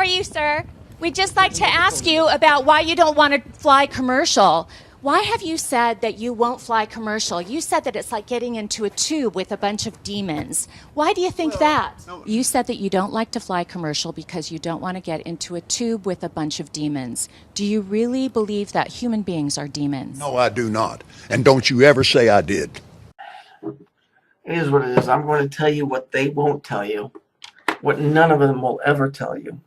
are you, sir? We'd just like to ask you about why you don't want to fly commercial. Why have you said that you won't fly commercial? You said that it's like getting into a tube with a bunch of demons. Why do you think that? You said that you don't like to fly commercial because you don't want to get into a tube with a bunch of demons. Do you really believe that human beings are demons? No, I do not. And don't you ever say I did. It is what it is. I'm going to tell you what they won't tell you, what none of them will ever tell you.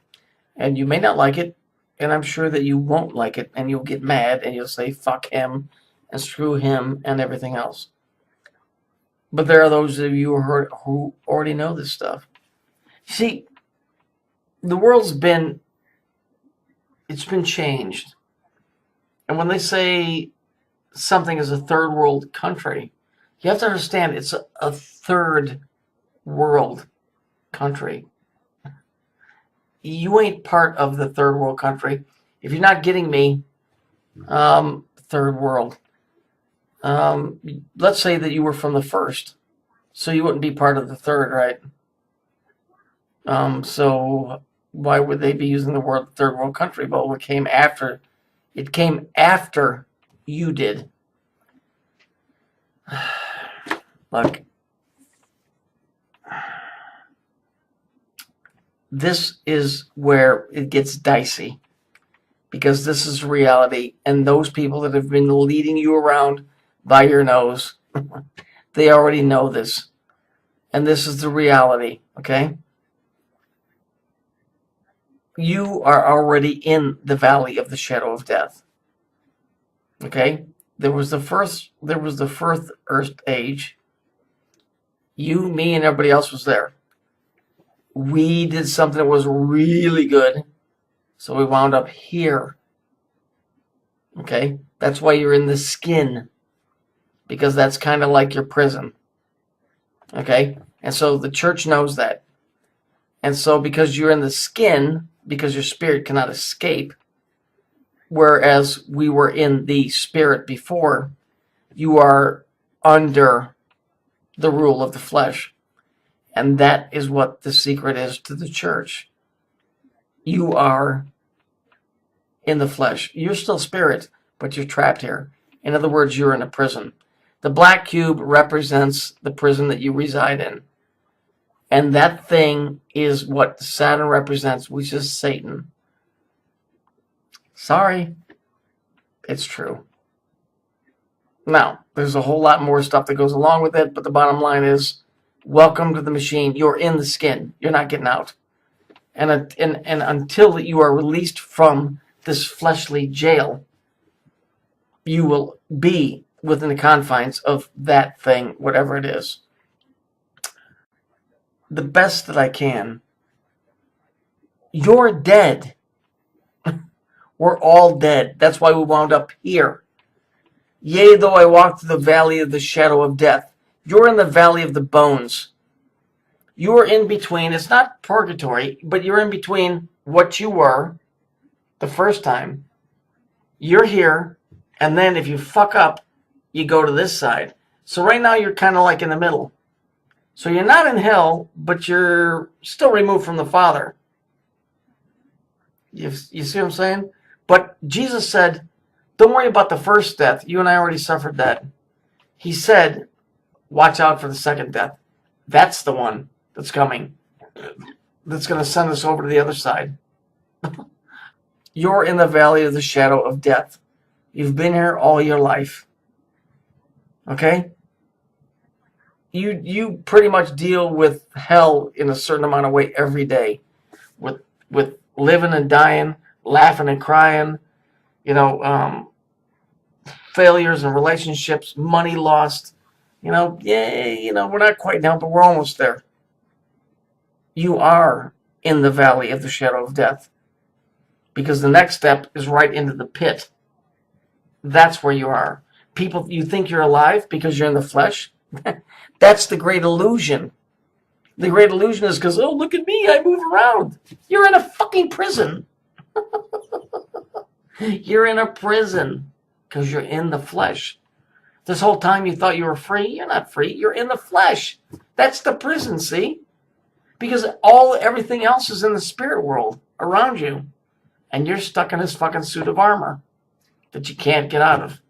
And you may not like it, and I'm sure that you won't like it, and you'll get mad, and you'll say, fuck him, and screw him, and everything else. But there are those of you who already know this stuff. See, the world's been changed. And when they say something is a third world country, you have to understand it's a third world country. You ain't part of the third world country. If you're not getting me, third world. Let's say that you were from the first, so you wouldn't be part of the third, right? So why would they be using the word third world country? Well, it came after you did. Look, this is where it gets dicey, because this is reality, and those people that have been leading you around by your nose, they already know this, and this is the reality, okay? You are already in the valley of the shadow of death, okay? There was the first earth age. You, me, and everybody else was there. We did something that was really good, so we wound up here. Okay? That's why you're in the skin, because that's kind of like your prison. Okay? And so the church knows that. And so because you're in the skin, because your spirit cannot escape, whereas we were in the spirit before, you are under the rule of the flesh. And that is what the secret is to the church. You are in the flesh. You're still spirit, but you're trapped here. In other words, you're in a prison. The black cube represents the prison that you reside in. And that thing is what Saturn represents, which is Satan. Sorry. It's true. Now, there's a whole lot more stuff that goes along with it, but the bottom line is, welcome to the machine. You're in the skin. You're not getting out. And until you are released from this fleshly jail, you will be within the confines of that thing, whatever it is. The best that I can. You're dead. We're all dead. That's why we wound up here. Yea, though I walk through the valley of the shadow of death. You're in the valley of the bones. You are in between. It's not purgatory, but you're in between what you were the first time. You're here, and then if you fuck up, you go to this side. So right now you're kind of like in the middle. So you're not in hell, but you're still removed from the Father. You see what I'm saying? But Jesus said, don't worry about the first death. You and I already suffered that. He said, watch out for the second death. That's the one that's coming. That's going to send us over to the other side. You're in the valley of the shadow of death. You've been here all your life. Okay? You pretty much deal with hell in a certain amount of way every day. With living and dying, laughing and crying, failures in relationships, money lost. We're not quite now, but we're almost there. You are in the valley of the shadow of death. Because the next step is right into the pit. That's where you are. People, you think you're alive because you're in the flesh? That's the great illusion. The great illusion is because, oh, look at me, I move around. You're in a fucking prison. You're in a prison because you're in the flesh. This whole time you thought you were free. You're not free. You're in the flesh. That's the prison, see? Because everything else is in the spirit world. around you, and you're stuck in this fucking suit of armor that you can't get out of.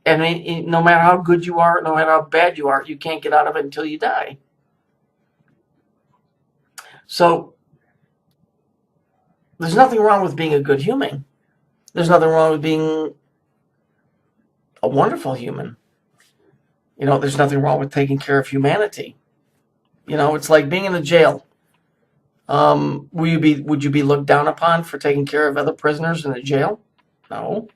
And no matter how good you are, no matter how bad you are, you can't get out of it until you die. So there's nothing wrong with being a good human. There's nothing wrong with being a wonderful human. There's nothing wrong with taking care of humanity. It's like being in a jail. Would you be looked down upon for taking care of other prisoners in the jail? No.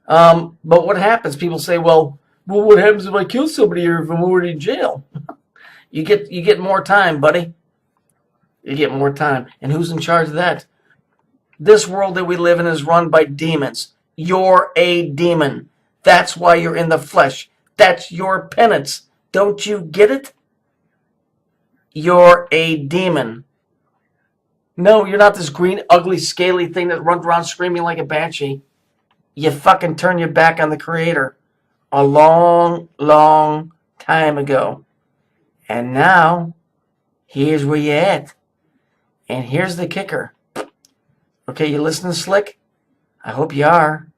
But what happens? People say, well, what happens if I kill somebody or if I'm already in jail? You get more time, buddy. You get more time. And who's in charge of that? This world that we live in is run by demons. You're a demon. That's why you're in the flesh. That's your penance. Don't you get it? You're a demon. No, you're not this green, ugly, scaly thing that runs around screaming like a banshee. You fucking turn your back on the Creator a long, long time ago. And now, here's where you're at. And here's the kicker. Okay, you listening, Slick? I hope you are.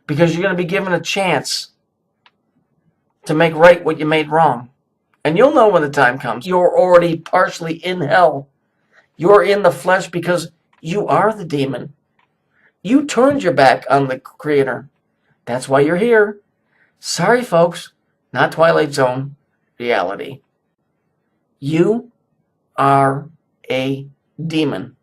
Because you're going to be given a chance to make right what you made wrong. And you'll know when the time comes. You're already partially in hell. You're in the flesh because you are the demon. You turned your back on the Creator. That's why you're here. Sorry, folks. Not Twilight Zone. Reality. You are a demon.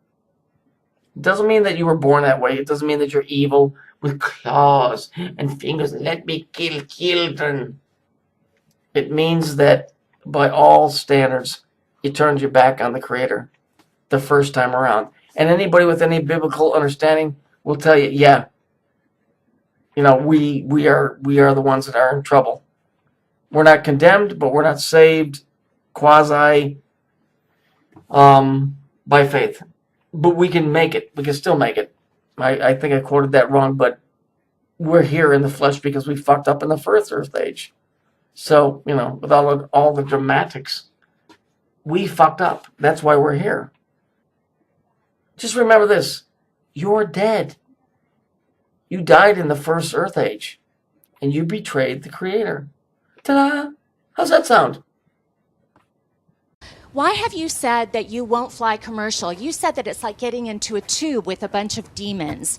It doesn't mean that you were born that way. It doesn't mean that you're evil with claws and fingers. Let me kill children. It means that by all standards, you turned your back on the Creator the first time around. And anybody with any biblical understanding will tell you, yeah, we are the ones that are in trouble. We're not condemned, but we're not saved quasi by faith. But we can make it. We can still make it. I think I quoted that wrong, but we're here in the flesh because we fucked up in the first earth age. So, with all the dramatics, we fucked up. That's why we're here. Just remember this. You're dead. You died in the first earth age, and you betrayed the Creator. Ta-da! How's that sound? Why have you said that you won't fly commercial? You said that it's like getting into a tube with a bunch of demons.